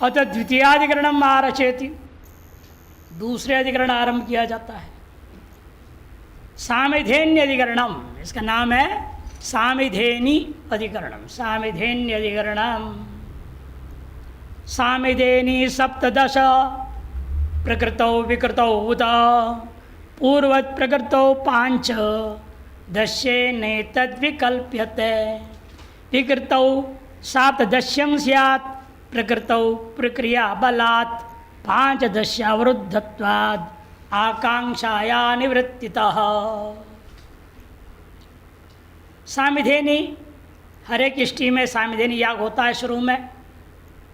अत द्वितीयाधिकरणम आरचेति, दूसरे अधिकरण आरंभ किया जाता है। सामिधेन्य अधिकरणम, इसका नाम है सामिधेनी अधिकरणम। सामिधेन्य अधिकरणम सामिधेनी सप्तदश प्रकृतौ विकृतौ उत पूर्वत प्रकृतौ पांच दस्येनेतद्विकल्प्यते। विकृतौ सप्तदश्यं स्यात् प्रकृतौ प्रक्रिया बलात् पांच दस्यावरुद्धत्वाद् आकांक्षाया निवृत्तितः। सामिधेनी, हर एक इष्टि में सामिधेनी याग होता है। शुरू में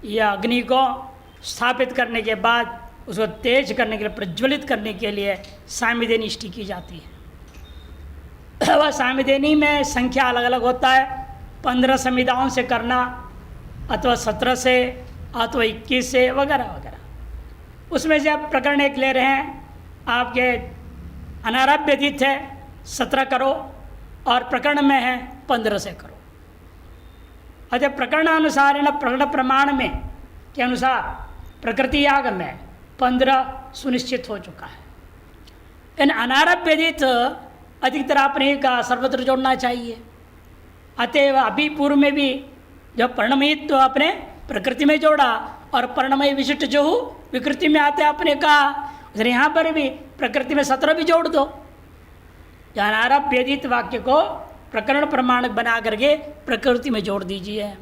यह अग्नि को स्थापित करने के बाद उसको तेज करने के लिए, प्रज्वलित करने के लिए सामिधेनी इष्टि की जाती है। वह सामिधेनी में संख्या अलग अलग होता है। 15 संविधाओं से करना, अथवा 17 से, अथवा 21 से, वगैरह वगैरह। उसमें से आप प्रकरण एक ले रहे हैं, आपके अनारभ्य तिथि है 17 करो, और प्रकरण में है 15 से करो। अतः प्रकरणानुसार प्रकरण प्रमाण में के अनुसार प्रकृति याग में 15 सुनिश्चित हो चुका है। इन अनारभ्यदित अधिकतर आपने का सर्वत्र जोड़ना चाहिए। अतएव अभी पूर्व में भी जब पर्णमयित्व तो आपने प्रकृति में जोड़ा, और पर्णमय विशिष्ट जो विकृति में आते आपने कहा, यहाँ पर भी प्रकृति में 17 भी जोड़ दो। अनारभ्यदित वाक्य को प्रकरण प्रमाणक बना करके प्रकृति में जोड़ दीजिए,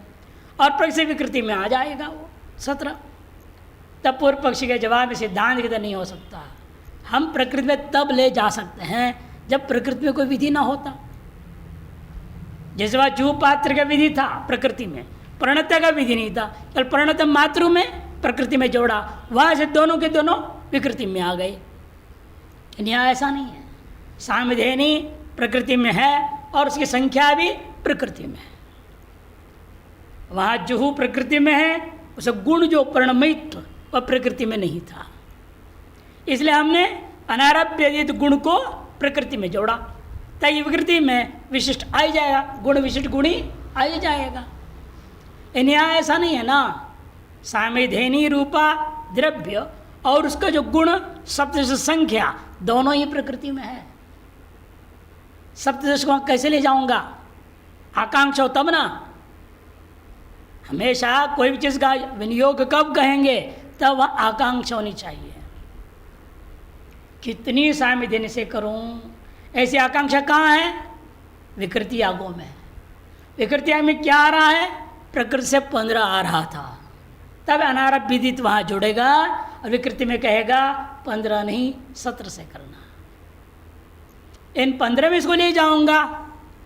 और प्रकृति विकृति में आ जाएगा वो 17। तब पूर्व पक्षी के जवाब में सिद्धांत की तरह नहीं हो सकता। हम प्रकृति में तब ले जा सकते हैं जब प्रकृति में कोई विधि ना होता। जैसे वह जू पात्र का विधि था प्रकृति में, प्रणता का विधि नहीं था, कल प्रणत मातृ में प्रकृति में जोड़ा, वहाँ से दोनों के दोनों विकृति में आ गए। यहाँ ऐसा नहीं है। सामिधेनी प्रकृति में है और उसकी संख्या भी प्रकृति में है। वहाँ जुहू प्रकृति में है, उसे गुण जो प्रणमयित्व वह प्रकृति में नहीं था, इसलिए हमने अनारभ्यदित गुण को प्रकृति में जोड़ा, ताकि विकृति में विशिष्ट आ ही जाएगा, गुण विशिष्ट गुणी आ ही जाएगा। यहाँ ऐसा नहीं है ना। सामिधेनी रूपा द्रव्य और उसका जो गुण सप्तदश संख्या दोनों ही प्रकृति में है। सप्तदश को कैसे ले जाऊंगा? आकांक्षा हो तब ना। हमेशा कोई भी चीज़ का विनियोग कब कहेंगे? तब वह आकांक्षा होनी चाहिए। कितनी सामिधेनी से करूं, ऐसी आकांक्षा कहाँ है? विकृति यागों में। विकृति याग में क्या आ रहा है? प्रकृति से 15 आ रहा था, तब अनारभ्यदित वहाँ जुड़ेगा, और विकृति में कहेगा 15 नहीं 17 से करना। इन 15 में इसको ले जाऊंगा,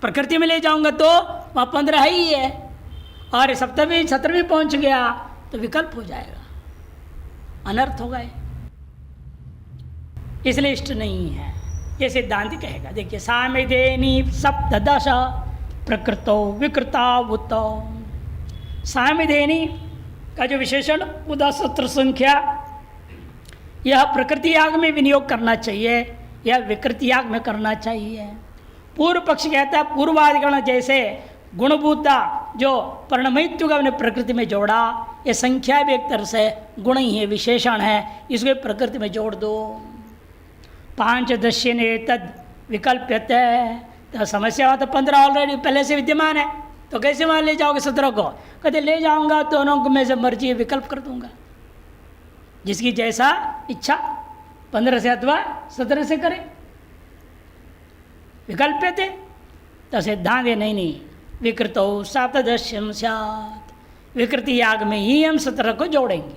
प्रकृति में ले जाऊंगा तो वहाँ 15 है ही है, और 17 में पहुँच गया तो विकल्प हो जाएगा, अनर्थ हो गए, इसलिए इष्ट नहीं है। ये सिद्धांत कहेगा। देखिए, सामिधेनी सप्तदश प्रकृतो विकृतावुत। सामिधेनी का जो विशेषण उदा 17 संख्या, यह प्रकृति याग में विनियोग करना चाहिए या विकृति याग में करना चाहिए। पूर्व पक्ष कहता है पूर्वाधिकरण जैसे गुणभूता जो पर्णमयित्व का हमने प्रकृति में जोड़ा, ये संख्या भी एक तरह से गुण ही है, विशेषण है, इसको प्रकृति में जोड़ दो। 5 दस्यने तद विकल्प्यते, तो समस्या हो तो 15 ऑलरेडी पहले से विद्यमान है, तो कैसे वहाँ ले जाओगे 17 को? कहते ले जाऊंगा दोनों को में से मर्जी विकल्प कर दूंगा, जिसकी जैसा इच्छा 15 से अथवा 17 से करे। विकल्प्यते तो सिद्धांत है नहीं, विकृतो सप्तदश्यं स्यात्, विकृति याग में ही हम 17 को जोड़ेंगे।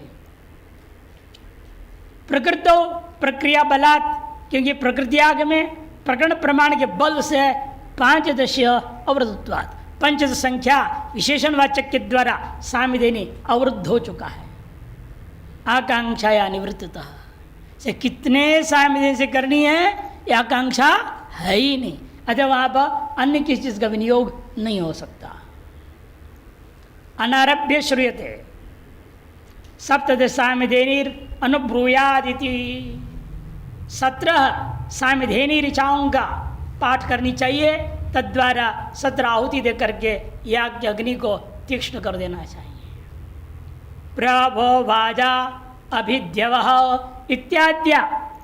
प्रकृतो प्रक्रिया बलात्, क्योंकि प्रकृति याग में प्रकरण प्रमाण के बल से 5 दश्य अवरुद्धत्वात्, 5 संख्या विशेषण वाचक के द्वारा सामिधेनी अवरुद्ध हो चुका है। आकांक्षाया निवृत्ततः से कितने सामिधेनी से करनी है, यह आकांक्षा है ही नहीं, अतः वहाँ पर अन्य किसी चीज़ का विनियोग नहीं हो सकता। अनारभ्य श्रूयते सप्तदश सामिधेनीर अनुभ्रूयादिति। 17 सामिधेनी ऋचाओं का पाठ करनी चाहिए, तद्वारा 17 आहुति दे करके याग की अग्नि को तीक्ष्ण कर देना चाहिए। प्रभो वाजा अभिद्यव इत्याद्य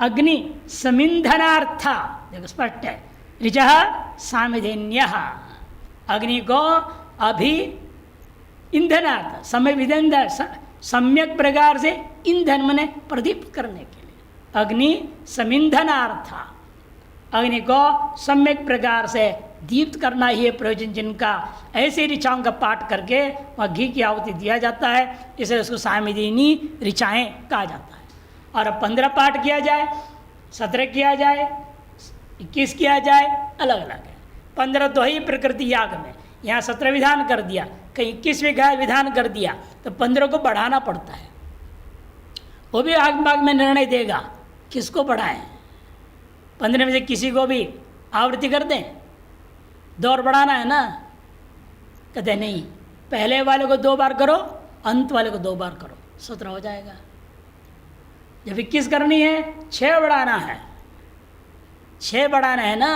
अग्नि समिंधनार्थ, देखो स्पष्ट है, ऋच सामिधेन्य, अग्नि को अभि ईंधनार्थ, समय विधन सम्यक प्रकार से ईंधन मने प्रदीप्त करने के लिए, अग्नि समिंधनार्थ, अग्नि को सम्यक प्रकार से दीप्त करना ही है प्रयोजन जिनका। ऐसे ऋचाओं का पाठ करके वह घी की आहुति दिया जाता है, इसलिए उसको सामिधेनी ऋचाएँ कहा जाता है। और 15 पाठ किया जाए, 17 किया जाए, 21 किया जाए, अलग अलग है। 15 तो ही प्रकृति याग में, यहाँ 17 विधान कर दिया, कहीं 21वें विधान कर दिया, तो 15 को बढ़ाना पड़ता है। वो भी आग बाग में निर्णय देगा किसको बढ़ाएं, 15 में से किसी को भी आवृत्ति कर दें, 2 और बढ़ाना है ना, कहते नहीं, पहले वाले को 2 बार करो, अंत वाले को 2 बार करो, 17 हो जाएगा। जब 21 करनी है, 6 बढ़ाना है, 6 बढ़ाना है ना,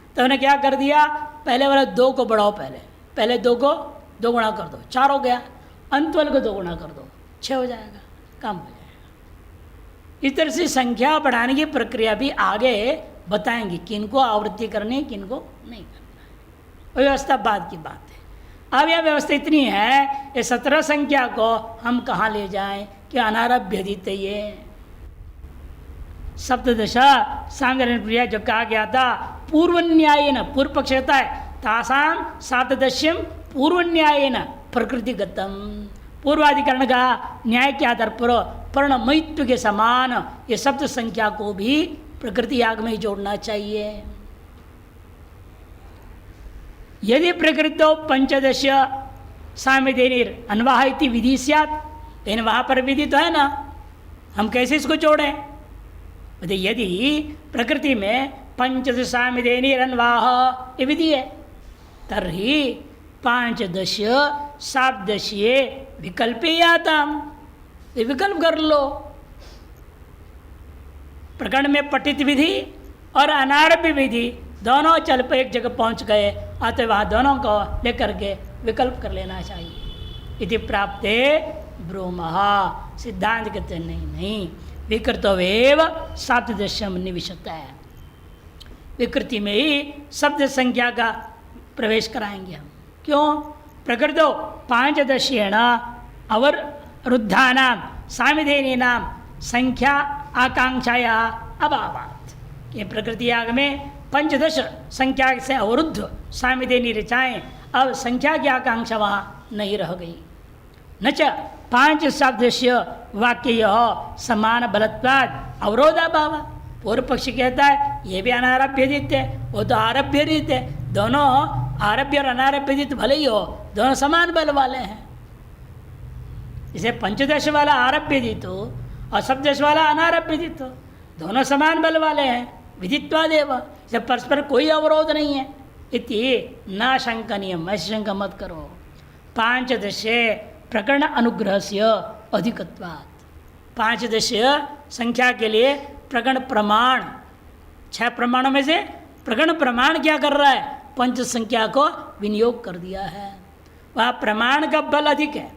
तो उन्होंने क्या कर दिया, पहले वाले 2 को बढ़ाओ, पहले 2 को 2 गुणा कर दो, 4 हो गया, अंत वाले को 2 गुणा कर दो, 6 हो जाएगा, कम हो जाएगा। इस तरह से संख्या बढ़ाने की प्रक्रिया भी आगे बताएंगे, किनको आवृत्ति करनी, किनको नहीं करना है, व्यवस्था बाद की बात है। अब यह व्यवस्था इतनी है, ये 17 संख्या को हम कहाँ ले जाएं कि अनारभ्य द्वितीये सप्तदशा सामने प्रिया जो कहा गया था, पूर्व न्याय न, पूर्व पक्ष होता है, तासाम सातदश्यम पूर्व न्याय न प्रकृतिगतम, पूर्वाधिकरण का न्याय के आधार पर पर्णमयित्व के समान ये सप्त संख्या को भी प्रकृति याग में ही जोड़ना चाहिए। यदि प्रकृतो पंचदश सामिधेनिर अन्वाह इति विधि स्यात्, लेकिन वहाँ पर विधि तो है ना, हम कैसे इसको जोड़ें? यदि प्रकृति में पंचदश सामिधेनिर अन्वाह ये विधि है, तर्हि 5दश साप्तदशीय विकल्पेयाताम, ये विकल्प कर लो। प्रकरण में पठित विधि और अनारभ्य विधि दोनों चल पर एक जगह पहुंच गए, अतः वहाँ दोनों को लेकर के विकल्प कर लेना चाहिए। इति प्राप्ते ब्रूमः, सिद्धांत कहते नहीं विकृतवेव साप्तदशम निविशत है, विकृति में ही शब्द संख्या का प्रवेश कराएंगे हम। क्यों? प्रकृतो 5दशेण अवरुद्धानाम सामिधेनीनाम संख्या आकांक्षाया अभावात्, ये प्रकृति याग में 5दश संख्या से अवरुद्ध सामिधेनी ऋचाएँ, अब संख्या की आकांक्षा वहाँ नहीं रह गई। न च 5 शब्दस्य वाक्य समान बलत्वाद अवरोधाभाव, पूर्व पक्षी कहता है ये भी अनारभ्य दित है, वो तो आरभ्य दित है, दोनों आरभ्य और अनारभ्य दित भले ही हो, दोनों समान बल वाले हैं। इसे 5दश वाला आरभ्य दित हो और सप्तदश वाला अनारभ्य दित हो, दोनों समान बल वाले हैं, विदित्वादेव, जब परस्पर कोई अवरोध नहीं है। इति ना शंकनीयम, ऐसे शंका मत करो। 5दश प्रकरण अनुग्रह से अधिकत्वात्, 5दश संख्या के लिए प्रकरण प्रमाण, 6 प्रमाणों में से प्रकरण प्रमाण क्या कर रहा है, 5 संख्या को विनियोग कर दिया है, वह प्रमाण का बल अधिक है।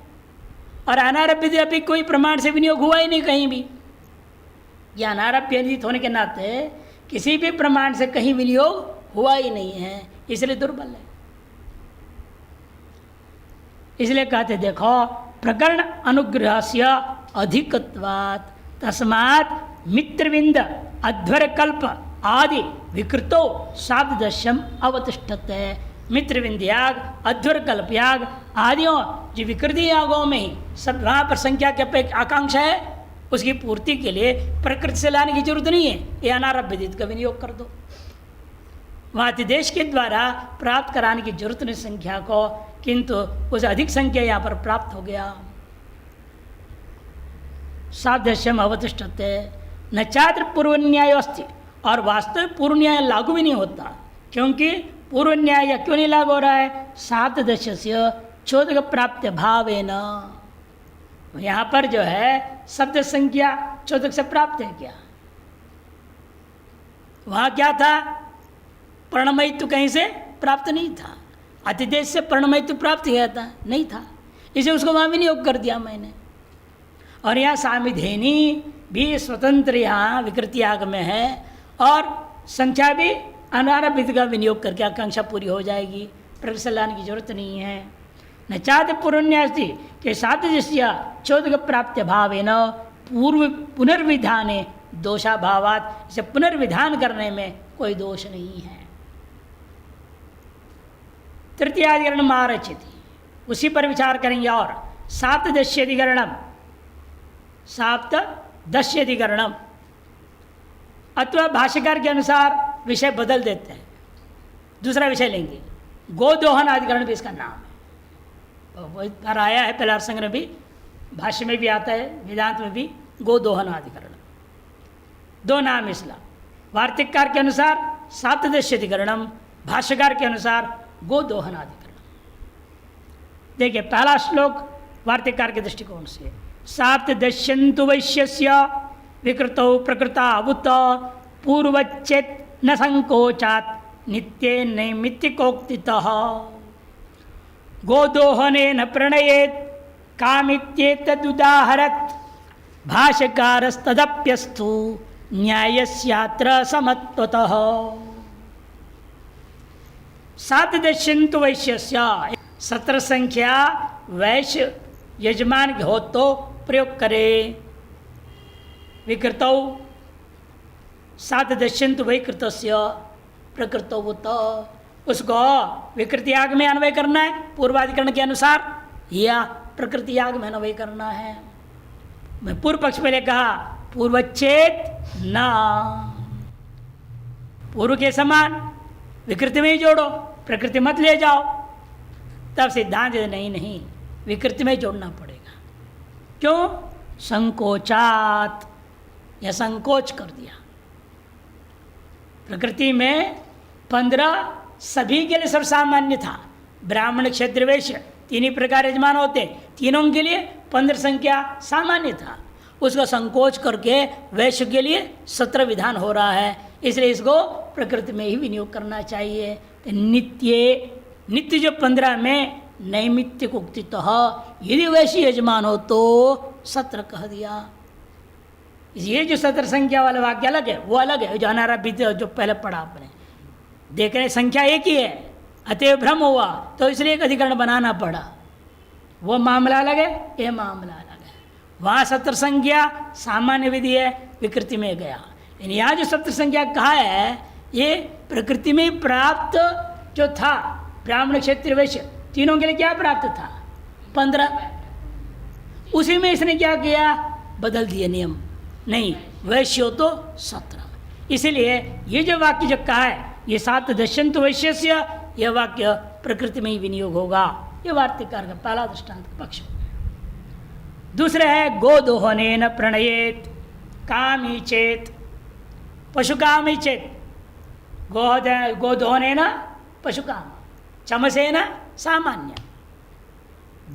और अनारभ्य अभी कोई प्रमाण से विनियोग हुआ ही नहीं कहीं भी, यह अनारभ्य होने के नाते किसी भी प्रमाण से कहीं विनियोग हुआ ही नहीं है, इसलिए दुर्बल है। इसलिए कहते देखो प्रकरण अनुग्रह से अधिकत्वात् तस्मात् मित्रविंद अध्वरकल्प आदि विकृतो साप्तदशम अवतिष्ठते। मित्रविंद याग, अध्वरकल्प याग आदियों जो विकृति यागों में ही सब वहाँ पर संख्या के आकांक्षा है, उसकी पूर्ति के लिए प्रकृति से लाने की जरूरत नहीं है, ये अनारभ्य विदित का विनियोग कर दो। वहाँ देश के द्वारा प्राप्त कराने की जरूरत नहीं संख्या को, किंतु उसे अधिक संख्या यहाँ पर प्राप्त हो गया। साप्तदशम अवतिष्ठते न चात्र पूर्व न्याय अस्ति, और वास्तविक पूर्व न्याय लागू भी नहीं होता, क्योंकि पूर्व न्याय क्यों नहीं लागू हो रहा है, 7दश से चोदक प्राप्त भावेन, यहाँ पर जो है शब्द संख्या चोदक से प्राप्त है क्या, वहाँ क्या था, पर्णमयित्व कहीं से प्राप्त नहीं था, अतिदेश से पर्णमयित्व प्राप्त किया था नहीं था, इसे उसको वहाँ विनियोग कर दिया मैंने। और यहाँ सामिधेनी भी स्वतंत्र यहाँ विकृति आग में है और संख्या भी अनारभित का विनियोग करके आकांक्षा पूरी हो जाएगी, प्रकृति से लाने की जरूरत नहीं है। न चाहते पुनर्न्यास्ति के सातदृश्य चौदह प्राप्त भाव न पूर्व पुनर्विधाने दोषाभावात, इसे पुनर्विधान करने में कोई दोष नहीं है। तृतीयाधिकरण मारचिति, उसी पर विचार करेंगे। और साप्तदश्यधिकरणम, साप्तदश्यधिकरणम अथवा भाष्यकार के अनुसार विषय बदल देते हैं, दूसरा विषय लेंगे। गोदोहन अधिकरण भी इसका नाम है, वही पर आया है पहला संग्रह भी, भाष्य में भी आता है, वेदांत में भी गोदोहन अधिकरण, दो नाम इसला। वार्तिककार के अनुसार साप्तदश्यधिकरणम, भाष्यकार के अनुसार गोदोहन अधिकरण। देखिए पहला श्लोक वार्तिककार के दृष्टिकोण से, साप्तदश्यन्तु वैश्यस्य विकृतौ प्रकृता उत पूर्वच्चेत न संकोचात् नित्ये नैमित्तिकोक्तितः गोदोहनेन प्रणयेत् कामित्येतदुदाहरत् भाष्यकारस्तदप्यस्तु न्यायस्यात्र समत्वतः। साप्तदश्यन्तु वैश्यस्य, 17 संख्या वैश्य यजमान हो तो प्रयोग करे। विकृतौ साप्तदश्यन्तु वैकृतस्य प्रकृतौत, उसको विकृति याग में अन्वय करना है पूर्वाधिकरण के अनुसार, या प्रकृति याग में अन्वय करना है। मैं पूर्व पक्ष पहले कहा पूर्वच्छेद ना, पूर्व के समान विकृति में ही जोड़ो, प्रकृति मत ले जाओ। तब सिद्धांत नहीं विकृति में जोड़ना पड़ेगा। क्यों? संकोचात, या संकोच कर दिया। प्रकृति में 15 सभी के लिए सब सामान्य था। ब्राह्मण क्षत्रिय वैश्य तीन ही प्रकार यजमान होते, तीनों के लिए 15 संख्या सामान्य था। उसका संकोच करके वैश्य के लिए 17 विधान हो रहा है, इसलिए इसको प्रकृति में ही विनियोग करना चाहिए। तो नित्य जो 15 में नैमित्तिक उक्तितः, यदि वैश्य यजमान हो तो 17 कह दिया। ये जो 17 संख्या वाला वाक्य अलग है, वो अलग है। जो अनारभित जो पहले पढ़ा आपने, देख रहे संख्या एक ही है, अतएव भ्रम हुआ तो इसलिए एक अधिकरण बनाना पड़ा। वो मामला अलग है, ये मामला अलग है। वहाँ 17 संख्या सामान्य विधि है, विकृति में गया। लेकिन यहाँ जो 17 संख्या कहा है, ये प्रकृति में प्राप्त जो था, ब्राह्मण क्षत्रिय वैश्य तीनों के लिए क्या प्राप्त था? 15। उसी में इसने क्या किया? बदल दिए नियम। नहीं, वैश्य हो तो 17। इसलिए ये जो वाक्य जो कहा है, ये साप्तदश्यन्तु वैश्यस्य, यह वाक्य प्रकृति में ही विनियोग होगा। ये वार्तिककार का पहला दृष्टांत का पक्ष हो गया। दूसरा है गोदोहनेन प्रणयेत कामी चेत पशुकामी चेत। गोदोहनेन पशुकाम, चमसेन सामान्य।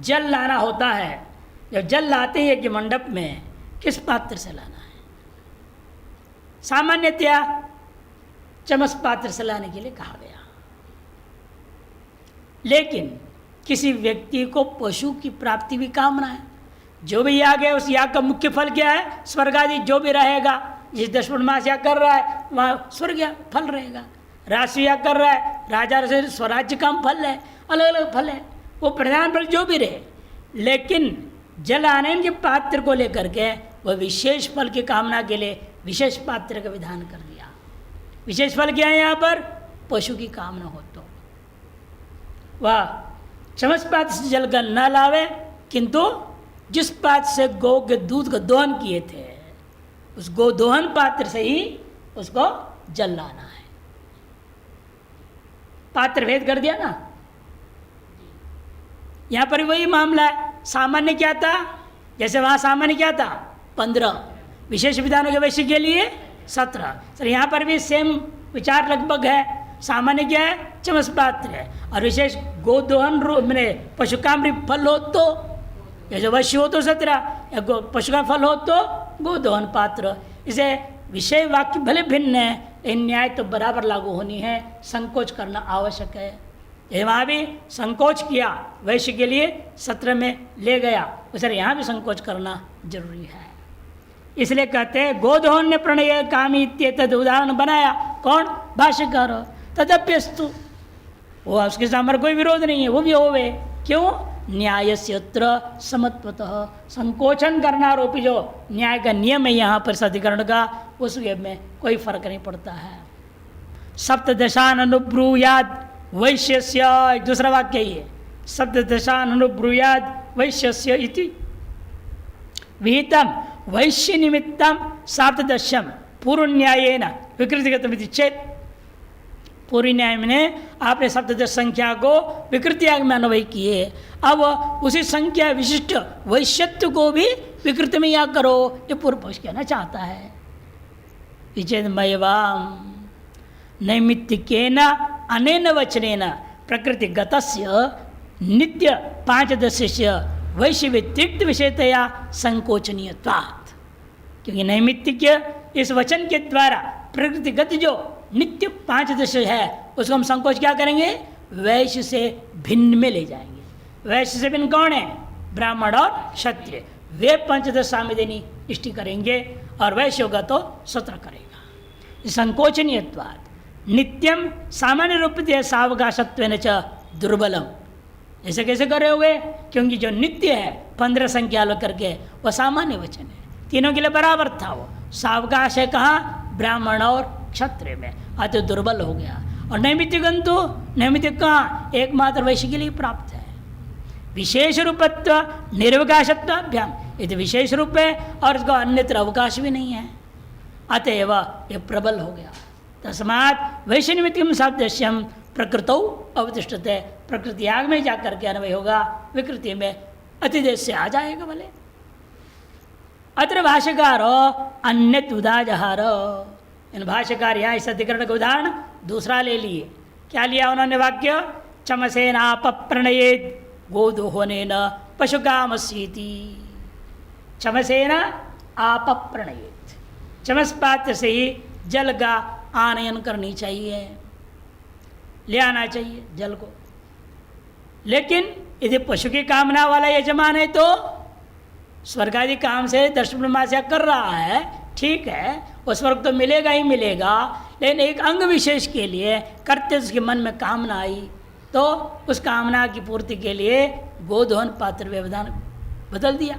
जल लाना होता है, जब जल लाते हैं कि मंडप में किस पात्र से लाना है? सामान्यतया चमस पात्र से लाने के लिए कहा गया। लेकिन किसी व्यक्ति को पशु की प्राप्ति भी कामना है, जो भी याग है उस याग का मुख्य फल क्या है? स्वर्ग आदि जो भी रहेगा, जिस 10 मास याग कर रहा है वहाँ स्वर्ग फल रहेगा। राष्ट्रीय याग कर रहा है, राजा से स्वराज्य का फल है, अलग अलग फल है, वो प्रधान फल जो भी रहे। लेकिन जल आनयन के पात्र को लेकर के वह विशेष फल की कामना के लिए विशेष पात्र का विधान कर दिया। विशेष फल क्या है? यहाँ पर पशु की कामना हो तो वह चमस पात्र से जल का न लावे, किंतु जिस पात्र से गौ के दूध का दोहन किए थे उस गो दोहन पात्र से ही उसको जल लाना है। पात्र भेद कर दिया ना। यहाँ पर वही मामला है। सामान्य क्या था? जैसे वहाँ सामान्य क्या था? 15, विशेष विधानों के वैश्य के लिए 17। सर यहाँ पर भी सेम विचार लगभग है। सामान्य क्या है? चमस पात्र है, और विशेष गोदोहन मैंने पशुकाम फल हो तो, जैसे वैश्य हो तो 17, या पशुकाम फल हो तो गोदोहन पात्र। इसे विषय वाक्य भले भिन्न है, लेकिन न्याय तो बराबर लागू होनी है। संकोच करना आवश्यक है। ये वहाँ भी संकोच किया, वैश्य के लिए सत्र में ले गया, उसे यहाँ भी संकोच करना जरूरी है। इसलिए कहते हैं गोदोहन्य प्रणय कामी इत्येतद उदाहरण बनाया कौन? भाष्यकार। तदप्यस्तु, वो उसके सामने कोई विरोध नहीं है, वो भी होवे। क्यों? न्यायस्यत्र समत्वतः, संकोचन करना आरोपी जो न्याय का नियम है यहाँ पर अधिकरण का, उसके में कोई फर्क नहीं पड़ता है। सप्तदशान अनुब्रूयाद वैश्यस्य, एक दूसरा वाक्य ही है, सप्तदशान अनुब्रूयाद वैश्यस्य इति विहितम वैश्य निमित्तम सप्तदशम पूर्व न्यायेन विकृतिगतमिति चेत। पूर्व न्याय में आपने सप्तदश संख्या को विकृति में अन्वय किए, अब उसी संख्या विशिष्ट वैश्यत्व को भी विकृति में या करो, ये पूर्व पक्ष कहना चाहता है। विचेदमयवाम नैमित्तिकेन अनेन वचनेन प्रकृतिगतस्य नित्य पांचदशस्य वैश्य व्यतिरिक्त विषयतया संकोचनीयत्वात्, क्योंकि नैमित्तिक्य इस वचन के द्वारा प्रकृतिगत जो नित्य पांचदश है उसको हम संकोच क्या करेंगे? वैश्य से भिन्न में ले जाएंगे। वैश्य से भिन्न कौन है? ब्राह्मण और क्षत्रिय, वे पंचदश सामवेदिनी इष्टि करेंगे और वैश्य होगा तो सत्र करेगा। संकोचनीयत्वात् नित्यम सामान्य रूप से सावकाशत्वेन च दुर्बलम, ऐसे कैसे करे हुए? क्योंकि जो नित्य है 15 संख्या लो करके वह सामान्य वचन है, तीनों के लिए बराबर था। वो सावकाश है कहाँ? ब्राह्मण और क्षत्रिय में, अतः दुर्बल हो गया। और नैमित्तिकंतु, नैमित्तिक कहाँ? एकमात्र वैश्य के लिए प्राप्त है। विशेष रूपत्व निर्वकाशत्वाभ्याम, ये तो विशेष रूप है और इसका अन्यत्र अवकाश भी नहीं है, अतएव ये प्रबल हो गया। तस्मात् वैश्य निमित्तम सप्तदश्यम प्रकृतौ अवतिष्ठते, प्रकृति आग में जाकर के अन्वय होगा, विकृति में अतिदेश से आ जाएगा। भले अत्र भाष्यकारो अन्यत उदाजहार, इन भाष्यकार यहाँ इस अधिकरण का उदाहरण दूसरा ले लिए। क्या लिया उन्होंने वाक्य? चमसेनाप प्रणयेद गोदोहनेन पशुकामस्येति। चमसेन आप प्रणयेद, चमस पात्र से ही जल का आनयन करनी चाहिए, ले आना चाहिए जल को। लेकिन यदि पशु की कामना वाला यजमान है तो स्वर्ग आदि काम से दर्शन से कर रहा है, ठीक है, वो स्वर्ग तो मिलेगा ही मिलेगा, लेकिन एक अंग विशेष के लिए करते उसके मन में कामना आई तो उस कामना की पूर्ति के लिए गोदोहन पात्र व्यवधान बदल दिया।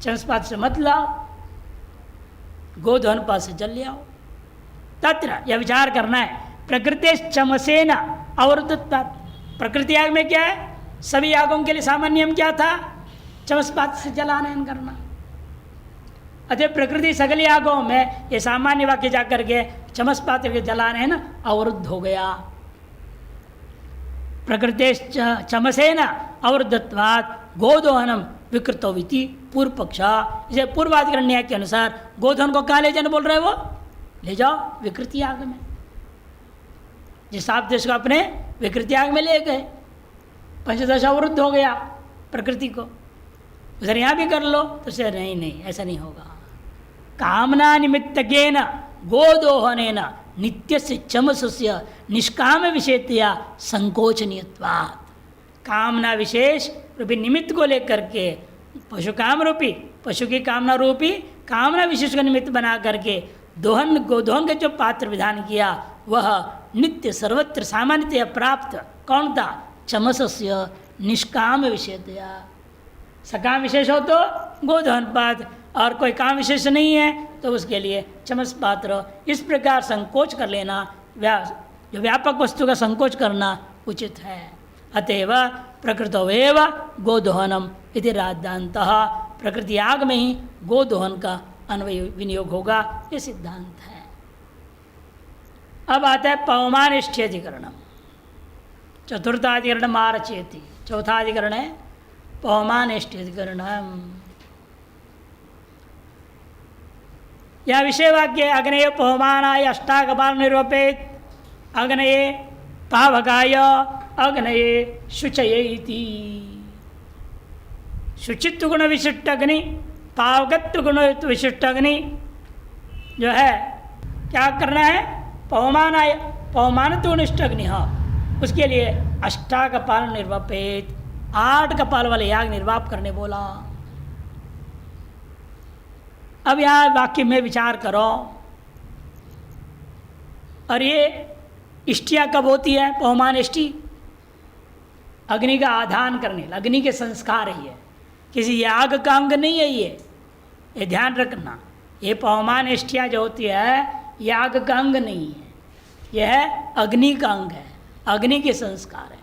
चमस पात्र से मत लाओ, गोदोहन पात्र से जल ले आओ। तत्र यह विचार करना है, प्रकृति चमसेन अवरुद्धत्वात्, प्रकृति आग में क्या है? सभी यागों के लिए सामान्य नियम क्या था? चमस पात्र से जल आनयन करना। अतः प्रकृति सगल यागों में ये सामान्य वाक्य जाकर के चमस पात्र के जलानयन अवरुद्ध हो गया। प्रकृति चमसेन अवरुद्धत्वात् गोदोहनम विकृतोविति पूर्व पक्षा। इसे पूर्वाधिकरण न्याय के अनुसार गोदोहन को कहाँ ले जाने बोल रहे? वो ले जाओ विकृति आग में। जिस आप देश को अपने विकृति आग में ले गए, पंचदश अवरुद्ध हो गया प्रकृति को, उधर यहाँ भी कर लो तो सर नहीं ऐसा नहीं होगा। कामना निमित्तकेन गोदोहनेन नित्यस्य चमसस्य निष्काम विषयतया संकोचनीयत्वात्, कामना विशेष रूपी निमित्त को लेकर के पशु काम रूपी, पशु की कामना रूपी कामना विशेष को निमित्त बना करके दोहन गोदोहन का जो पात्र विधान किया वह नित्य सर्वत्र सामान्यतया प्राप्त कौन था? चमसस्य निष्काम विषयतया। सकाम विशेष हो तो गोदोहन पात्र, और कोई काम विशेष नहीं है तो उसके लिए चमस पात्र। इस प्रकार संकोच कर लेना, जो व्यापक वस्तु का संकोच करना उचित है। अतएव प्रकृतोवेव गोदोहनम इति राद्धान्तः, प्रकृति आग में ही गोदोहन का अन्वय विनियोग होगा, ये सिद्धांत है। अब आता है पवमानिष्ठ्यधिकरणम, चतुर्थाधिकरण मारचेति, चौथा अधिकरण है पवमानिष्ठ्यधिकरणम। यह विषय वाक्य अग्नये पवमानाय अष्टाकपाल निरूपेत, अग्नये पावकाय अग्नये शुचये इति। शुचित्व गुण विशिष्ट अग्नि, पावकत्व गुण विशिष्ट अग्नि जो है क्या करना है? पवमानाय, पवमानत्व निष्ठ अग्नि, हाँ उसके लिए अष्टाकपाल निर्वापेत, 8 कपाल वाले याग निर्वाप करने बोला। अब यहाँ वाक्य में विचार करो, और ये इष्टियाँ कब होती है? पवमान इष्टि, अग्नि का आधान करने, अग्नि के संस्कार ही है, किसी याग का अंग नहीं है ये ध्यान रखना। ये पवमान इष्टियाँ जो होती है याग का अंग नहीं है, यह है अग्नि का अंग है, अग्नि के संस्कार है।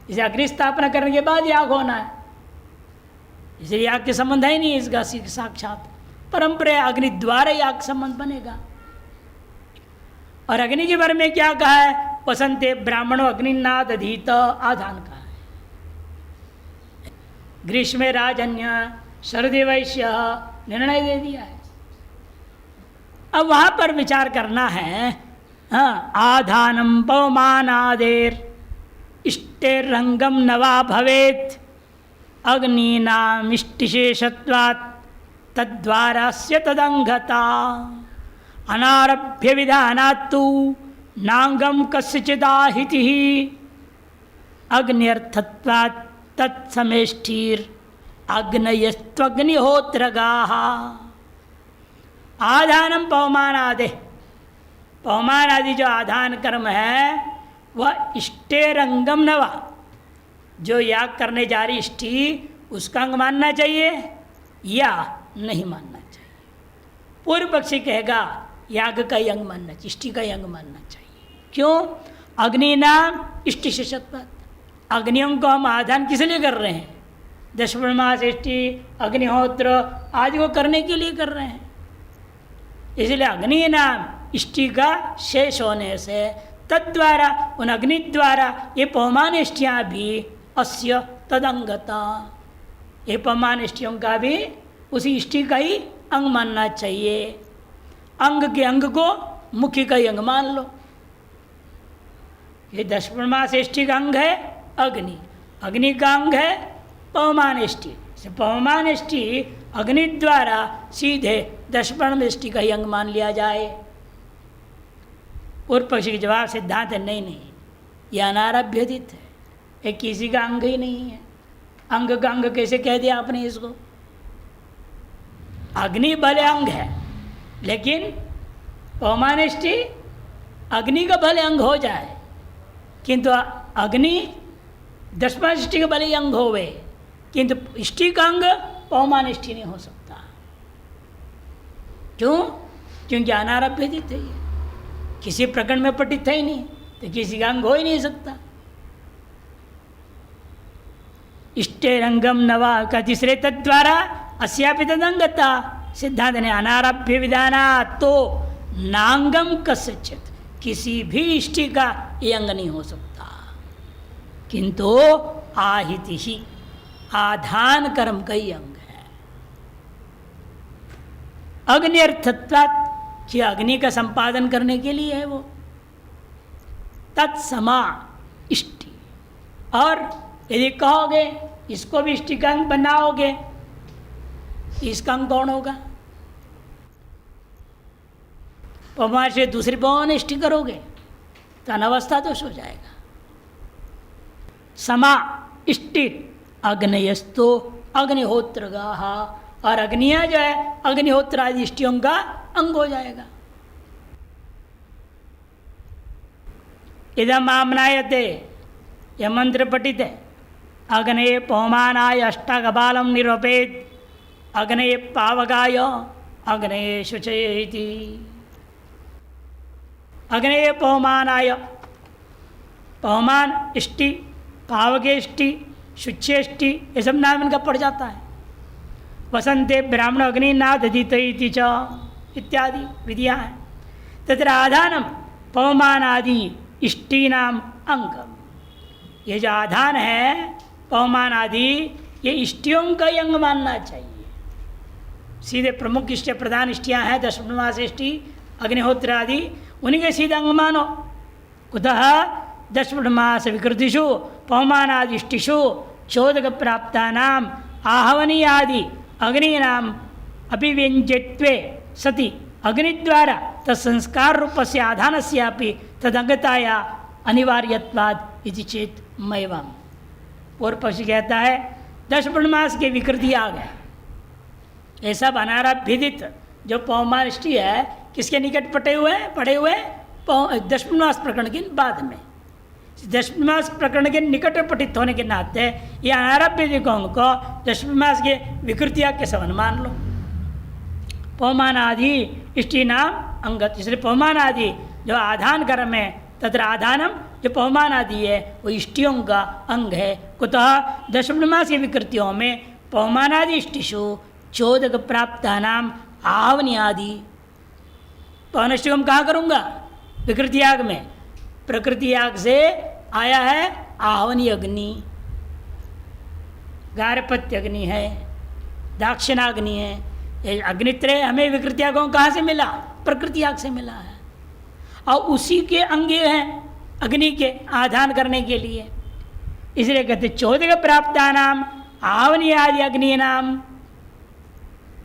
इसे अग्नि स्थापना करने के बाद याग होना है, इसलिए याग के संबंध है ही नहीं इसका साक्षात, परंपरा अग्नि द्वारा याग संबंध बनेगा। और अग्नि के बारे में क्या कहा है? वसंते ब्राह्मणों अग्निनाद अधीत, आधान कहा है। ग्रीष्म राजन्य शरदे वैश्य निर्णय दे दिया है। अब वहां पर विचार करना है, हाँ, आधानम पवमानादेर इष्टेरंगम नवा भवेत अग्निनाम इष्टिशेषत्वात् तद्वारास्य तदंगता अनारभ्य विधानात्तु नांगम कस्यचिदाहिति अग्न्यर्थत्वात् तत्समेष्टिर अग्नयस्त्वग्निहोत्रगाः। आधानम पवमानादे, पवमान आदि जो आधान कर्म है वह इष्टेरंगम नवा, जो याग करने जा रही इष्टि उसका अंग मानना चाहिए या नहीं मानना चाहिए? पूर्व पक्षी कहेगा याग का ही अंग मानना चाहिए, इष्टि का ही अंग मानना चाहिए। क्यों? अग्नि नाम इष्टि शेषत्व, अग्नियों को हम आधान किस लिए कर रहे हैं? दशपर्णमास इष्टि अग्निहोत्र आदि को करने के लिए कर रहे हैं, इसलिए अग्नि नाम इष्टि का शेष होने से तद्वारा, उन अग्नि द्वारा ये पवमान इष्टियाँ भी अस्य तदंगता, ये पवमान इष्टियों का भी उसी इष्टि का ही अंग मानना चाहिए। अंग के अंग को मुख्य का ही अंग मान लो। ये दशपर्णमास इष्टि का अंग है अग्नि, अग्नि का अंग है पवमान इष्टि, पवमान इष्टि अग्नि द्वारा सीधे दशपर्ण इष्टि का ही अंग मान लिया जाए। पूर्व पक्षी के जवाब सिद्धांत है नहीं, यह अनारभ्यदित है, ये किसी का अंग ही नहीं है। अंग का अंग कैसे कह दिया आपने इसको? अग्नि भले अंग है, लेकिन पवमान इष्टि अग्नि का भले अंग हो जाए, किंतु अग्नि दशमा इष्टि का भले अंग होवे, किंतु इष्टि का अंग पवमान इष्टि नहीं हो सकता। क्यों? क्योंकि अनारभ्यदित है, किसी प्रकरण में पठित है ही नहीं, तो किसी का अंग हो ही नहीं सकता। इष्टेरंगम नवा का तीसरे तद्वारा अस्यापि तदंगता, सिद्धांत ने अनारभ्य विधाना तो नांगम कस्यचित, किसी भी इष्टि का ये अंग नहीं हो सकता, किंतु आहिति ही आधान कर्म का ही अंग है। अग्न्यर्थत्वात्, कि अग्नि का संपादन करने के लिए है वो, तत्समा इष्टि, और यदि कहोगे इसको भी इष्टि का अंग बनाओगे, इसका अंग कौन होगा? पवमान से दूसरी पवमान इष्टि करोगे तो अनवस्था दोष हो जाएगा। समा इष्टि अग्नयस्तो अग्निहोत्र गाहा, और अग्निया जो है अग्निहोत्र आदि इष्टियों का अंग हो जाएगा। इदम आमनायते, यह मंत्र पठित है, अग्ने पवमानाय अष्टाकपालम निरूपेत अग्ने पावकाय अग्ने शुचयेति। अग्ने पवमानाय, पवमान इष्टि, पावकेष्टि, शुचेष्टि, ये सब नाम इनका पड़ जाता है। वसंते ब्राह्मण अग्निनाद दीत च इत्यादि विधियाँ हैं। तत्र आधानम पवमान आदि इष्टि नाम अंगम, ये जो आधान है पवमान आदि, ये इष्टियों का ही अंग मानना चाहिए। सीधे प्रमुख इष्ट प्रधान इष्टियाँ हैं, दशपर्णमास इष्टि अग्निहोत्र आदि, उन्हीं के सीधे अंग मानो। कुतः दशपर्णमास विकृतिषु पवमानादि इष्टिषु चोदक प्राप्तानाम आहवनी आदि अग्नीनाम अभिव्यंज्यत्वे सति अग्निद्वारा तत्संस्कार रूपस्य आधानस्यापि तदंगताया अनिवार्यत्वाद इति चेत मैवम। पूर्व पक्षी कहता है 10 पूर्णमास की विकृति आ गए, ये सब अनारभ्यदित जो पौमानिष्ठी है किसके निकट पड़े हुए 10 पूर्णमास प्रकरण के बाद में। 10 पूर्णमास प्रकरण के निकट पठित होने के नाते ये अनारभ्यदिकों को 10 पूर्णमास के विकृतियाँ के समान मान लो। पौमान आदि इष्टि नाम अंगत, इसलिए पौमान आदि जो आधान कर्म है तथा आधानम जो पौमान आदि है वो इष्टियों का अंग है। कुतः 10 पूर्णमास की विकृतियों में पौमानादि इष्टिषु चोदक प्राप्ता नाम आवनी आदि। पौनष्टि हम कहाँ करूँगा? विकृति याग में। प्रकृति याग से आया है आवनी अग्नि, गारपत्य अग्नि है, दाक्षिणाग्नि है। ये अग्नित्रय हमें विकृति यागों कहाँ से मिला? प्रकृति याग से मिला है, और उसी के अंग हैं अग्नि के आधान करने के लिए। इसलिए कहते चौदह प्राप्ता नाम आवनी आदि अग्नि नाम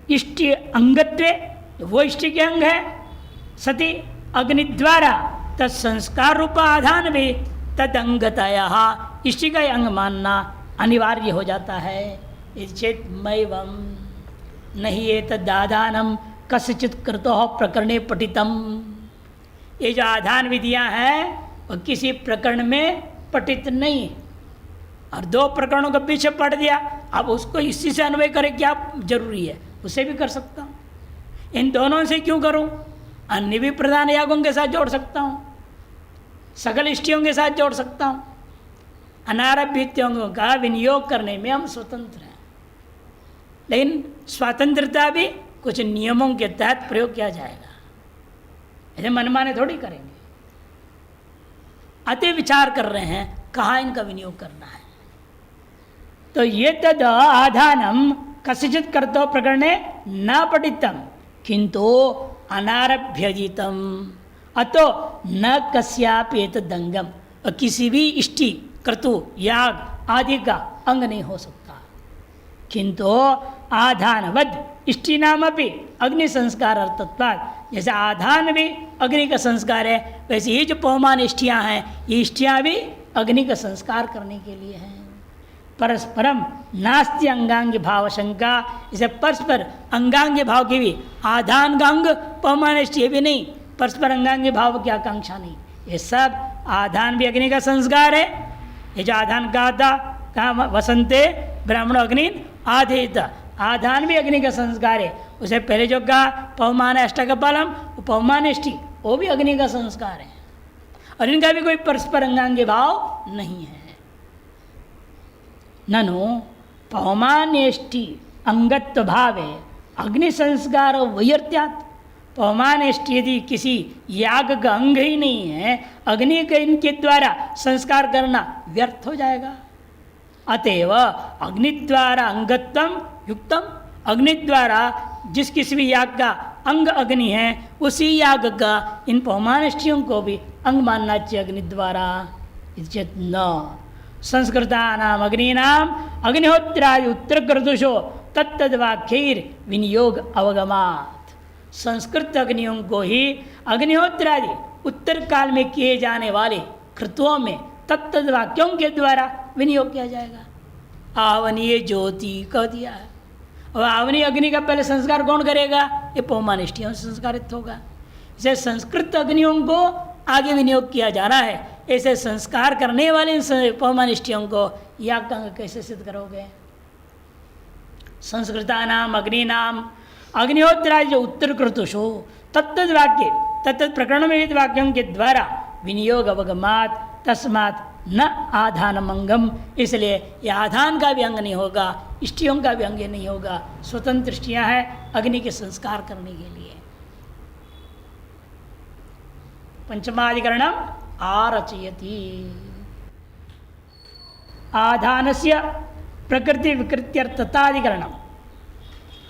इष्टि अंगत्व, वो इष्टि के अंग है सती अग्नि द्वारा तत्संस्कार रूप आधान भी तद अंगतया इष्टि का अंग मानना अनिवार्य हो जाता है। चेत मैवम नहीं ये तदाधानम कस्यचित कृतो प्रकरणे पठितम। ये जो आधान विधियां हैं वो किसी प्रकरण में पठित नहीं, और 2 प्रकरणों के पीछे पढ़ दिया, अब उसको इसी से अन्वय करें क्या जरूरी है? उसे भी कर सकता हूँ। इन दोनों से क्यों करूँ? अन्य भी प्रधान यागों के साथ जोड़ सकता हूँ, सकल इष्टियों के साथ जोड़ सकता हूँ। अनारभ्यंगों का विनियोग करने में हम स्वतंत्र हैं, लेकिन स्वतंत्रता भी कुछ नियमों के तहत प्रयोग किया जाएगा, ऐसे मनमाने थोड़ी करेंगे। अति विचार कर रहे हैं कहाँ इनका विनियोग करना है। तो ये तद आधानम कस्यचित् कर्तो प्रकरणे न पठितम किंतु अनारभ्यजितम अतो न कस्यापि एतदंगम। किसी भी इष्टि कर्तु याग आदि का अंग नहीं हो सकता, किंतु आधानवद इष्टि नाम अपनी अग्नि संस्कार अर्थत्वात्। जैसे आधान भी अग्नि का संस्कार है, वैसे ये जो पौमान इष्टियाँ हैं ये इष्टियाँ भी अग्नि का संस्कार करने के लिए हैं। परस्परम नास्ति अंगांगी भाव शंका, इसे परस्पर अंगांगी भाव की भी आधान अंग पौमान इष्टि भी नहीं, परस्पर अंगांगी भाव की आकांक्षा नहीं। ये सब आधान भी अग्नि का संस्कार है। ये जो आधान कहा था कहाँ वसंते ब्राह्मण अग्नि आधेत, आधान भी अग्नि का संस्कार है। उसे पहले जो कहा पौमान अष्टकपालम, वो पौमानिष्टि वो भी अग्नि का संस्कार है, और इनका भी कोई परस्पर अंगांगी भाव नहीं है। ननु पौमानेष्टि अंगत्व भावे अग्नि संस्कार वैयर्त्यात्। पौमानेष्टि यदि किसी याग का अंग ही नहीं है, अग्नि के इनके द्वारा संस्कार करना व्यर्थ हो जाएगा। अतएव अग्नि द्वारा अंगत्वम युक्तम, अग्नि द्वारा जिस किसी भी याग का अंग अग्नि है उसी याग का इन पौमानिष्टियों को भी अंग मानना चाहिए अग्नि द्वारा। इज्जत न संस्कृतानाम अग्नीनाम अग्निहोत्रादि उत्तर क्रतुषो तत्तद्वाक्यैर विनियोग अवगमात्। संस्कृत अग्नियों को ही अग्निहोत्रादि उत्तर काल में किए जाने वाले कृतुओं में तत्तद्वाक्यों के द्वारा विनियोग किया जाएगा। आवनीय ज्योति कह दिया है, और आवनीय अग्नि का पहले संस्कार कौन करेगा? ये पौमानिष्टियों से संस्कारित होगा। इसे संस्कृत अग्नियों को आगे विनियोग किया जा रहा है, ऐसे संस्कार करने वाले पौमानिष्टियों को याग का अंग कैसे सिद्ध करोगे? संस्कृतानाम अग्निनाम अग्निहोत्रादि जो उत्तर क्रतुषु तत्तद वाक्य तत्त प्रकरण में वाक्यों के द्वारा विनियोग अवगमात तस्मात् न आधानमंगम। इसलिए यह आधान का भी अंग नहीं होगा, इष्टियों का भी अंग नहीं होगा, स्वतंत्र इष्टियाँ हैं अग्नि के संस्कार करने के लिए। पंचमाधिकरणम आरचयति। आधानस्य प्रकृति विकृत्यर्थताधिकरणम।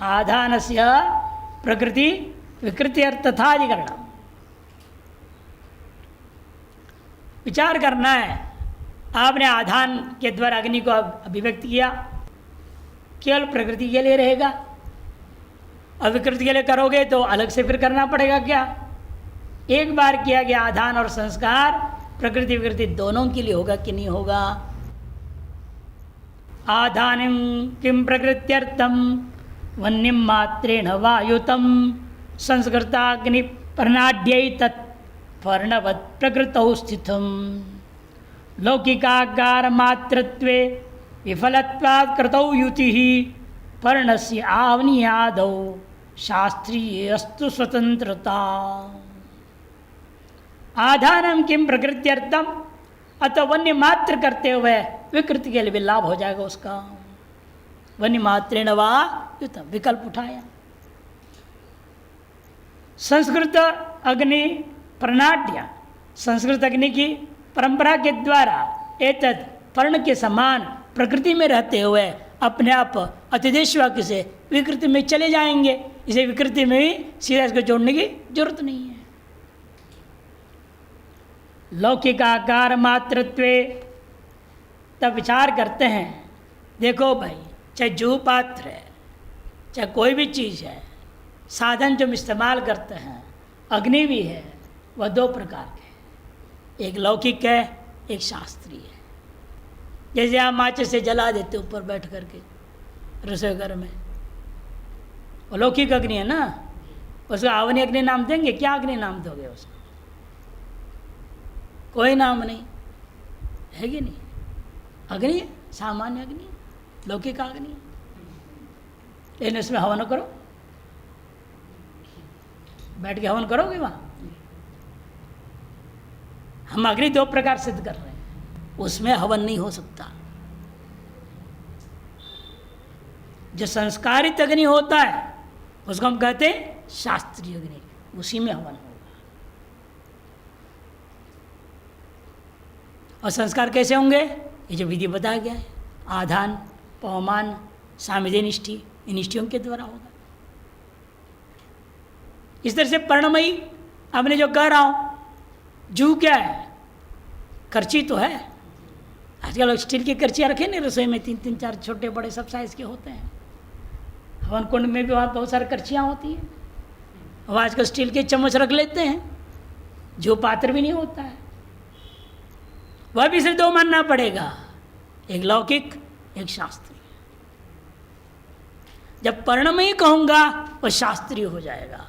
आधानस्य प्रकृति विकृत्यर्थताधिकरणम। विचार करना है, आपने आधान के द्वारा अग्नि को अभिव्यक्त किया, केवल प्रकृति के लिए रहेगा, और विकृति के लिए करोगे तो अलग से फिर करना पड़ेगा क्या? एक बार किया गया आधान और संस्कार प्रकृति विकृति दोनों के लिए होगा कि नहीं होगा। आधानिम किम प्रकृत्यर्थम वन्यम मात्रेण वायुतम संस्कृताग्नि प्रनाड्यै तत् पर्णवत् प्रकृतौ स्थितम् लौकिकाकार मात्रत्वे विफलत्वात् कृतौ युतिः पर्णस्य आवनियादौ शास्त्रीयस्तु स्वतंत्रता। आधानम किम प्रकृत्यर्थम, अतः वन्य मात्र करते हुए विकृति के लिए भी लाभ हो जाएगा उसका। वन्य मात्रेण वा युतम विकल्प उठाया। संस्कृत अग्नि प्रनाट्य, संस्कृत अग्नि की परंपरा के द्वारा एतद पर्ण के समान प्रकृति में रहते हुए अपने आप अतिदेश वाक्य से विकृति में चले जाएंगे। इसे विकृति में भी सीधा इसको जोड़ने की जरूरत नहीं है। लौकिकाकार मात्रत्वे, तब विचार करते हैं, देखो भाई चाहे जू पात्र है चाहे कोई भी चीज़ है, साधन जो हम इस्तेमाल करते हैं, अग्नि भी है, वह दो प्रकार के हैं, एक लौकिक है एक शास्त्रीय है। जैसे आप माचिस से जला देते ऊपर बैठ करके रसोई घर में, वो लौकिक अग्नि है ना, उसको आवनी अग्नि नाम देंगे? क्या अग्नि नाम दोगे उसको? कोई नाम नहीं है कि नहीं? अग्नि सामान्य अग्नि, लौकिक अग्नि, लेकिन इसमें हवन करो, बैठ के हवन करोगे वहाँ? हम अग्नि दो प्रकार सिद्ध कर रहे हैं, उसमें हवन नहीं हो सकता। जो संस्कारित अग्नि होता है उसको हम कहते हैं शास्त्रीय अग्नि, उसी में हवन होगा। और संस्कार कैसे होंगे? ये जो विधि बताया गया है, आधान, पवमान, सामिधे निष्ठि, इन निष्ठियों के द्वारा होगा। इस तरह से पर्णमयी आपने जो कह रहा हूं, जू क्या है? करची तो है। आजकल स्टील की करचियाँ रखे नहीं रसोई में, 3-3, 4 छोटे बड़े सब साइज के होते हैं। हवन कुंड में भी वहाँ बहुत सारी करचियाँ होती हैं। और आजकल स्टील के चम्मच रख लेते हैं, जो पात्र भी नहीं होता है। वह भी सिर्फ दो मानना पड़ेगा, एक लौकिक एक शास्त्रीय। जब पर्णमयी कहूँगा वह शास्त्रीय हो जाएगा,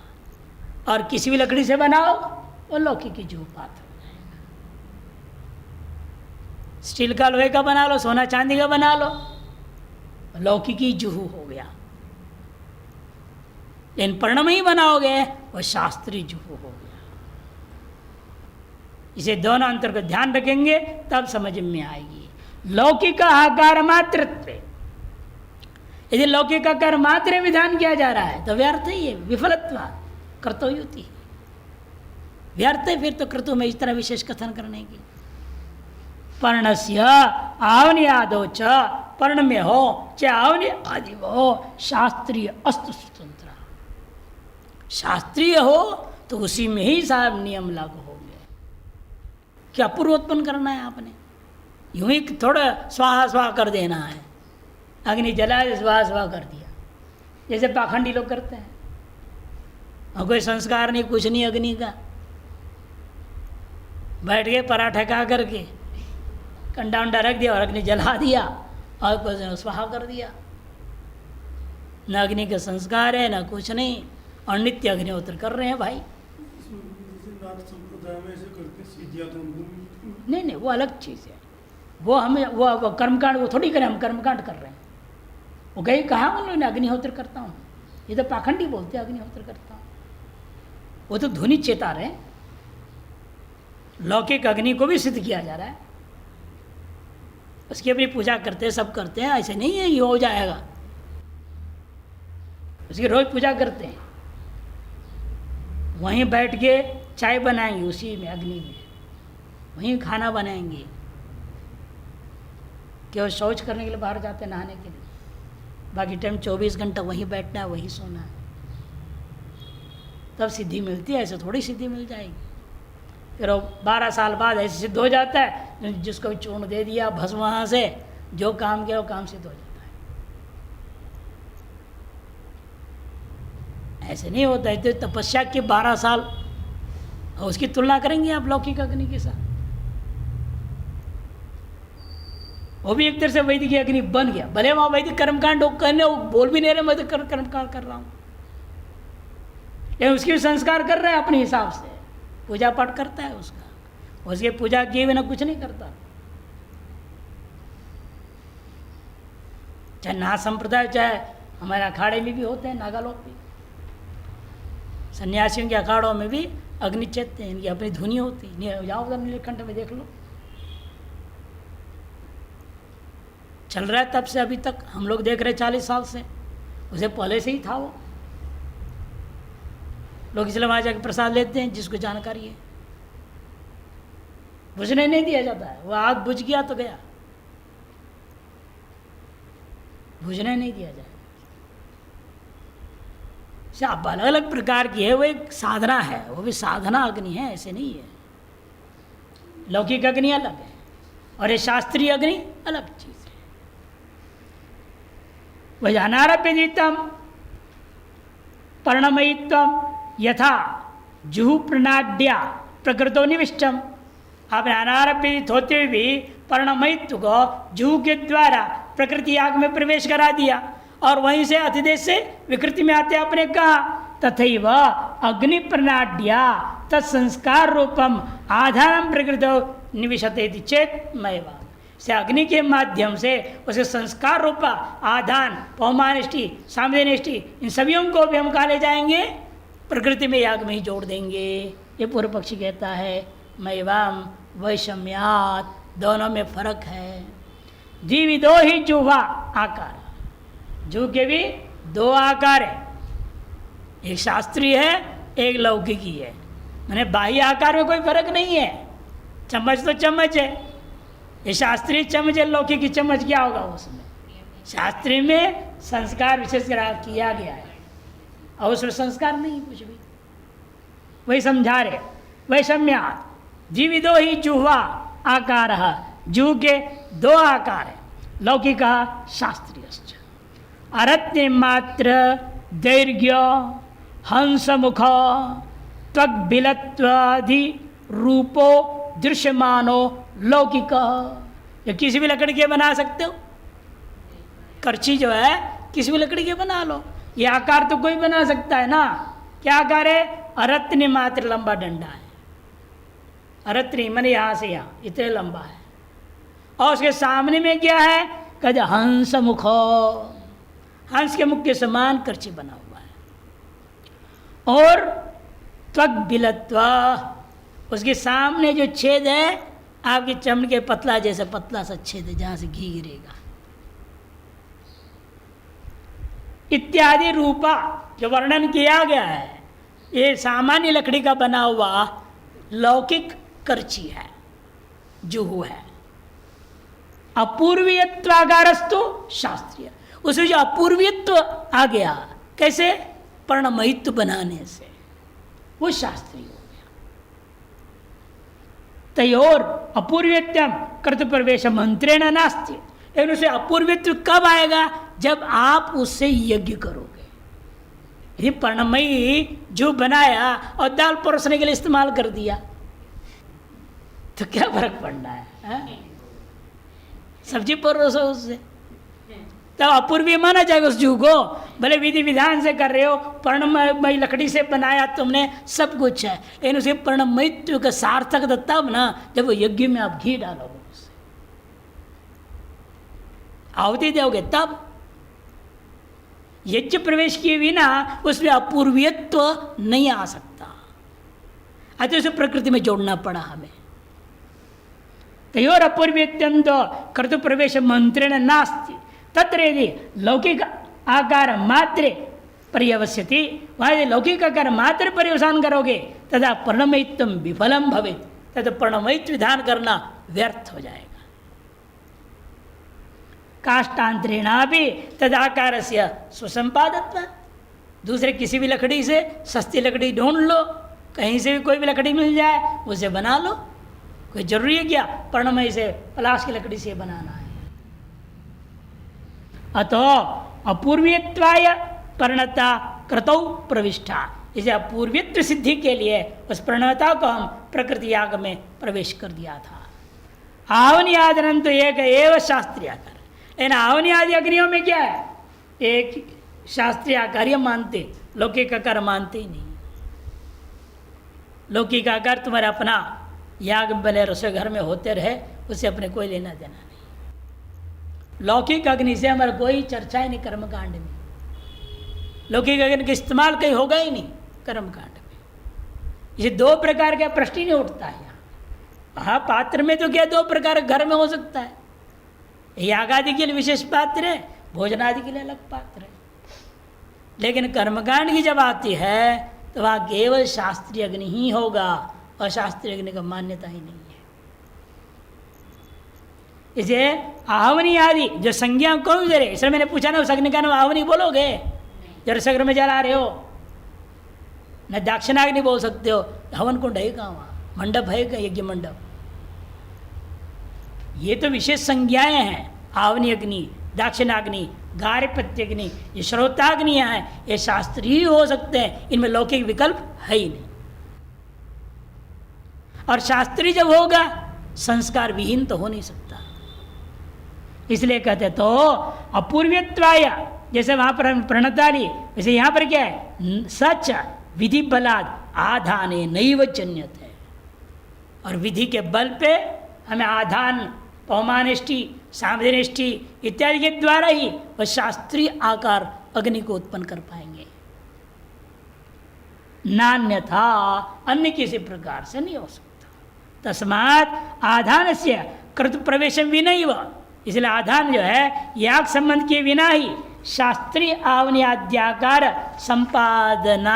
और किसी भी लकड़ी से बनाओ वो लौकिक की जो पात्र हो जाएगा। स्टील का लोहे का बना लो, सोना चांदी का बना लो, लौकिकी जुहू हो गया। लेकिन पर्णमयी बनाओगे वह शास्त्रीय जुहू हो गया। इसे दोनों अंतर को ध्यान रखेंगे तब समझ में आएगी। लौकिक आकार मात्रत्व, यदि लौकिक आकार मात्र विधान किया जा रहा है तो व्यर्थ ही है, विफलत्वा कर्तव्युति व्यर्थ है। फिर तो कर्तव्य में इस तरह विशेष कथन करने की। पर्णस्य आवनि आदो च, पर्ण में हो चाहे आवनि आदि हो, शास्त्रीय अस्तु स्वतंत्र। शास्त्रीय हो तो उसी में ही सारे नियम लागू होंगे। क्या पूर्व उत्पन्न करना है आपने? यूं ही थोड़ा स्वाहा स्वाहा कर देना है, अग्नि जलाए स्वाहा स्वाहा कर दिया, जैसे पाखंडी लोग करते हैं। और कोई संस्कार नहीं, कुछ नहीं अग्नि का, बैठ गए पराठा खा करके कंडा उंडा रख दिया और अग्नि जला दिया और कुछ स्वाहा कर दिया। न अग्नि का संस्कार है न कुछ नहीं, और नित्य अग्निहोत्र कर रहे हैं भाई। नहीं, वो अलग चीज़ है। वो हमें वो कर्मकांड वो थोड़ी करें, हम कर्मकांड कर रहे हैं। वो कहीं कहा उन लोगों ने अग्निहोत्र करता हूँ, ये तो पाखंडी बोलते हैं अग्निहोत्र करता हूँ। वो तो ध्वनि चेता रहे। लौकिक अग्नि को भी सिद्ध किया जा रहा है, उसकी अपनी पूजा करते हैं, सब करते हैं। ऐसे नहीं है ये हो जाएगा, उसकी रोज पूजा करते हैं। वहीं बैठ के चाय बनाएंगे उसी में अग्नि में, वहीं खाना बनाएंगे। केवल शौच करने के लिए बाहर जाते हैं नहाने के लिए, बाकी टाइम 24 घंटा वहीं बैठना है, वहीं सोना है। तब सिद्धि मिलती है, ऐसे थोड़ी सिद्धि मिल जाएगी। फिर 12 साल बाद ऐसे सिद्ध हो जाता है, जिसको भी चूर्ण दे दिया भस्म वहाँ से, जो काम किया वो काम सिद्ध हो जाता है। ऐसे नहीं होता है। तो तपस्या के 12 साल और उसकी तुलना करेंगे आप लौकिक अग्नि के साथ? वो भी एक तरह से वैदिक अग्नि बन गया। भले वहाँ वैदिक कर्मकांड करने वो बोल भी नहीं रहे मैं तो कर्मकांड कर रहा हूँ, लेकिन उसके भी संस्कार कर रहे हैं अपने हिसाब से, पूजा पाठ करता है उसका, उसके पूजा किए बिना कुछ नहीं करता। चाहे नाथ संप्रदाय चाहे हमारे अखाड़े में भी होते हैं, नागा लोग भी, सन्यासियों के अखाड़ों में भी अग्नि चेतते हैं, इनकी अपनी धुनी होती है। जाओ उधर नीलकंठ में देख लो, चल रहा है तब से अभी तक, हम लोग देख रहे 40 साल से, उसे पहले से ही था वो। लोग इसलिए वहाँ जाकर प्रसाद लेते हैं जिसको जानकारी है, बुझने नहीं दिया जाता है। वो आग बुझ गया तो गया, बुझने नहीं दिया जाए। अब अलग अलग प्रकार की है, वो एक साधना है, वो भी साधना अग्नि है, ऐसे नहीं है। लौकिक अग्नि अलग है और ये शास्त्रीय अग्नि अलग चीज है। वह अनारभ्यजितम पर्णमयित्वम यथा जुहु प्रणाड्या प्रकृतो निविष्टम। आपने अनारभ्यजित होते हुए भी पर्णमयित्व को जुहु के द्वारा प्रकृति आग में प्रवेश करा दिया और वहीं से अतिदेश से विकृति में आते आपने कहा तथैव अग्नि प्रणाड्या तत्संस्कार रूपम आधारम प्रकृतो निविशते चेत मयवा। से अग्नि के माध्यम से उसके संस्कार रूपा आधान पौमानिष्टि सामवेनिष्टि इन सभी को भी हम कहा ले जाएंगे प्रकृति में याग में ही जोड़ देंगे। ये पूर्व पक्षी कहता है मैवाम वैषम्यात, दोनों में फर्क है। द्विविधो ही जुह्वा आकार, जू के भी दो आकार है, एक शास्त्रीय है एक लौकिकी है। मैंने बाह्य आकार में कोई फर्क नहीं है, चम्मच तो चम्मच है, ये शास्त्रीय चम्मच है, लौकिकी चम्मच क्या होगा उसमें? शास्त्रीय में संस्कार विशेष किया गया है और उसमें संस्कार नहीं कुछ भी, वही समझा रहे। वैषम्यात द्विविधो ही जुह्वा आकार, जू के दो आकार है, लौकिक शास्त्रीय। अरत्य मात्र दैर्घ्य हंसमुख त्वग्बिलत्वादि रूपो दृश्यमानो लौकिक। ये किसी भी लकड़ी के बना सकते हो, करछी जो है किसी भी लकड़ी के बना लो। ये आकार तो कोई बना सकता है ना। क्या आकार है? अरत्न मात्र लंबा डंडा है, अरत्नी मैंने यहाँ से यहाँ इतने लंबा है, और उसके सामने में क्या है? कहते हंस मुख, हंस के मुख के समान करची बना हुआ है। और त्वक बिलत्वा, उसके सामने जो छेद है आपके चमड़े के पतला जैसा पतला सा छेद है जहां से घी गिरेगा इत्यादि रूपा जो वर्णन किया गया है। ये सामान्य लकड़ी का बना हुआ लौकिक करची है, जुहू है। अपूर्वीयत्वागारस्तु शास्त्रीय, उसमें जो अपूर्वीयत्व आ गया कैसे? पर्णमयित्व बनाने से, वो शास्त्रीय हो गया। तयोर अपूर्वीयत्वम कर्तु प्रवेश मंत्रेण नास्ति, लेकिन उसे अपूर्वीयत्व कब आएगा? जब आप उससे यज्ञ करोगे। यदि पर्णमयी जो बनाया और दाल परोसने के लिए इस्तेमाल कर दिया तो क्या फर्क पड़ना है? सब्जी परोसो उससे, तब अपूर्वीय माना जाएगा उस जू को। भले विधि विधान से कर रहे हो, पर्णमयी लकड़ी से बनाया तुमने, सब कुछ है, लेकिन उसके पर्णमयित्व का सार्थक तब ना जब वो यज्ञ में आप घी डालोगे, उससे आहुति दोगे, तब यज्ञ प्रवेश किए बिना उसमें अपूर्वीयत्व नहीं आ सकता। अतः उसे प्रकृति में जोड़ना पड़ा हमें। तयोर अपूर्वीयत्यंत कर्तु प्रवेश मंत्रेण नास्ति तत्र यदि लौकिक आकार मात्रे पर्यवस्यति, वहाँ यदि लौकिक आकार मात्र पर्यवसान करोगे तथा पर्णमयित्व विफलम भवेत्, तथा पर्णमयित्व विधान करना व्यर्थ हो जाएगा। काष्ठांतरेणा भी तदाकार से सुसंपादत्व, दूसरे किसी भी लकड़ी से, सस्ती लकड़ी ढूंढ लो, कहीं से भी कोई भी लकड़ी मिल जाए उसे बना लो। कोई जरूरी है क्या पर्णमय से पलाश की लकड़ी से बनाना है? अतो अपूर्वीयत्वाय पर्णता कृतौ प्रविष्ठा, इसे अपूर्वीयत्व सिद्धि के लिए उस प्रणता को हम प्रकृति याग में प्रवेश कर दिया था। आवनी आदि तो एक एवं शास्त्रीय आकार, लेकिन आवनी आदि अग्नियों में क्या है, एक शास्त्रीय आकार ये मानते, लौकिक आकार मानते ही नहीं। लौकिक आकार तुम्हारा अपना याग बने रसोई घर में होते रहे, उससे अपने कोई लेना देना नहीं। लौकिक अग्नि से हमारा कोई चर्चा ही नहीं कर्मकांड में। लौकिक अग्नि का इस्तेमाल कहीं होगा ही नहीं कर्मकांड में। ये दो प्रकार का प्रश्न ही नहीं उठता है। यहाँ पात्र में तो क्या दो प्रकार घर में हो सकता है, याग आदि के लिए विशेष पात्र है, भोजन आदि के लिए अलग पात्र है। लेकिन कर्मकांड की जब आती है तो वहाँ केवल शास्त्रीय अग्नि ही होगा, और शास्त्रीय अग्नि का मान्यता ही नहीं है। इसे आवनी आदि जो संज्ञा कौन दे रहे, इसलिए मैंने पूछा ना उस अग्नि का नाम आवनी बोलोगे जब रसोई में जला रहे हो, न दक्षिणाग्नि बोल सकते हो। हवन कुंड है कहाँ, वहाँ मंडप है क्या, यज्ञ मंडप। ये तो विशेष संज्ञाएं हैं, आवनी अग्नि, दाक्षिणाग्नि, गार्हपत्याग्नि, ये श्रोताग्नियाँ हैं, ये शास्त्रीय हो सकते हैं, इनमें लौकिक विकल्प है ही नहीं। और शास्त्रीय जब होगा संस्कार विहीन तो हो नहीं सकता। इसलिए कहते तो अपूर्वत्वाय, जैसे वहां पर हम प्रणता ली, वैसे यहाँ पर क्या है, सच विधि बलाद आधाने नैव जन्यते है। और विधि के बल पे हमें आधान, पौमानिष्टि, सामधिनिष्टि इत्यादि के द्वारा ही वह शास्त्रीय आकार अग्नि को उत्पन्न कर पाएंगे, नान्यथा अन्य किसी प्रकार से नहीं हो सकता। तस्मात् आधान से कृत प्रवेशम विनैव, इसलिए आधान जो है याग संबंध के बिना ही शास्त्रीय आवनी आद्याकार संपादन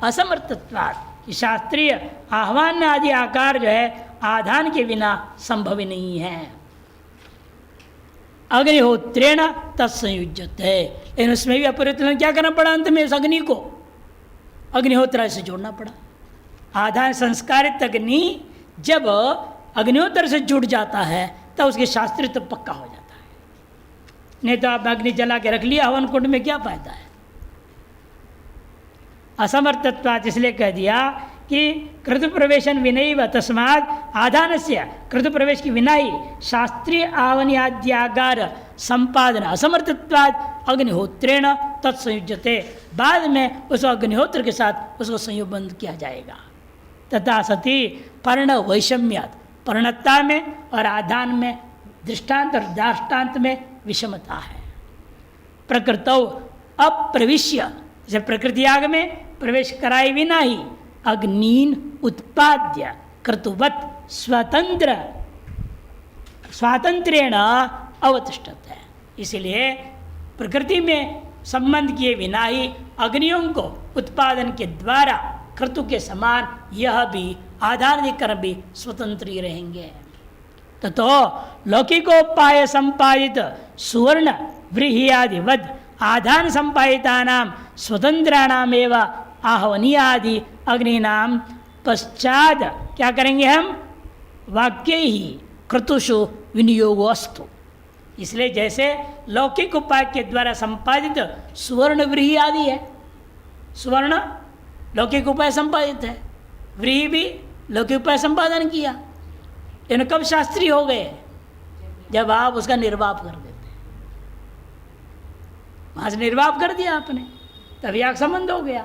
असमर्थत्वात्, शास्त्रीय आह्वान आदि आकार जो है आधान के बिना संभव ही नहीं है। अग्निहोत्रेण तत्संयुज्यते है, लेकिन उसमें भी अपरिवर्तन क्या करना पड़ा, अंत में इस अग्नि को अग्निहोत्र से जोड़ना पड़ा। आधान संस्कारित अग्नि जब अग्निहोत्र से जुड़ जाता है तब उसके शास्त्रीय तो पक्का हो जाता है। नहीं तो आप अग्नि जला के रख लिया हवन कुंड में क्या फायदा है। असमर्थत्वात्, इसलिए कह दिया कि कृत प्रवेशन विनैव, तस्मात् आधान से कृत प्रवेश की विना ही शास्त्रीय आवनी आद्यागार संपादन असमर्थत्वात् अग्निहोत्रेण तत्संयुज्यते, बाद में उस अग्निहोत्र के साथ उसको संयुबंध किया जाएगा। तथा सती पर्ण वैषम्यात्, पर्णता में और आधान में दृष्टांत और दाष्टान्त में विषमता है। प्रकृतौ अप्रविश्य, जैसे प्रकृति आग में प्रवेश कराए बिना ही अग्नीन उत्पाद्य कर्तुवत स्वातंत्रेण अवतिष्ठत है। इसलिए प्रकृति में संबंध किए बिना ही अग्नियों को उत्पादन के द्वारा कर्तु के समान यह भी आधार कर्म भी स्वतंत्र ही रहेंगे। तो लौकिकोपाय संपादित सुवर्ण व्रीहियादिवद आधान संपादितानां स्वतंत्राणाम एवं आहवनीयादि अग्निनाम पश्चात क्या करेंगे हम, वाक्य ही क्रतुषु विनियोगोस्तु। इसलिए जैसे लौकिक उपाय के द्वारा संपादित सुवर्ण व्रीहि आदि है, सुवर्ण लौकिक उपाय संपादित है, व्रीहि भी लौकिक उपाय संपादन किया, इन कब शास्त्रीय हो गए, जब आप उसका निर्वाप कर देते, वहां से निर्वाप कर दिया आपने, तभी आग संबंध हो गया।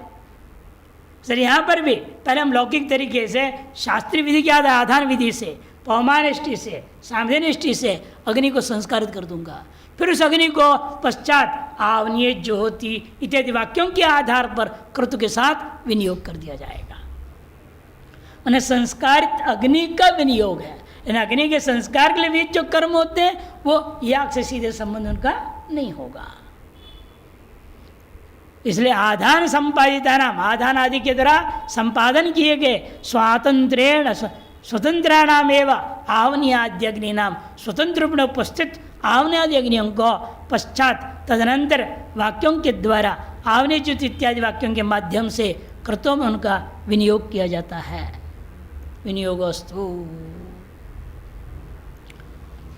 सर यहाँ पर भी पहले हम लौकिक तरीके से शास्त्रीय विधि के आधान विधि से, पौमानिष्टि से, सामधिनिष्टि से अग्नि को संस्कारित कर दूंगा, फिर उस अग्नि को पश्चात आवनीय ज्योति इत्यादि वाक्यों के आधार पर कृतु के साथ विनियोग कर दिया जाएगा। उन्हें संस्कारित अग्नि का विनियोग है, इन अग्नि के संस्कार के लिए भी जो कर्म होते हैं वो याग से सीधे संबंध उनका नहीं होगा। इसलिए आधान संपादिता नाम, आधान आदि के द्वारा संपादन किए गए स्वातंत्रेण स्वतंत्राणाम एवं आवनीयादि अग्नि नाम, स्वतंत्र रूप में उपस्थित आवनीयादि अग्नियों को पश्चात तदनंतर वाक्यों के द्वारा आवनीच्युत इत्यादि वाक्यों के माध्यम से कृतों में उनका विनियोग किया जाता है। विनियोगस्तु।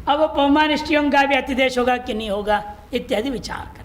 अब पौमानिष्टियों का भी अतिदेश होगा कि नहीं होगा इत्यादि विचार करें।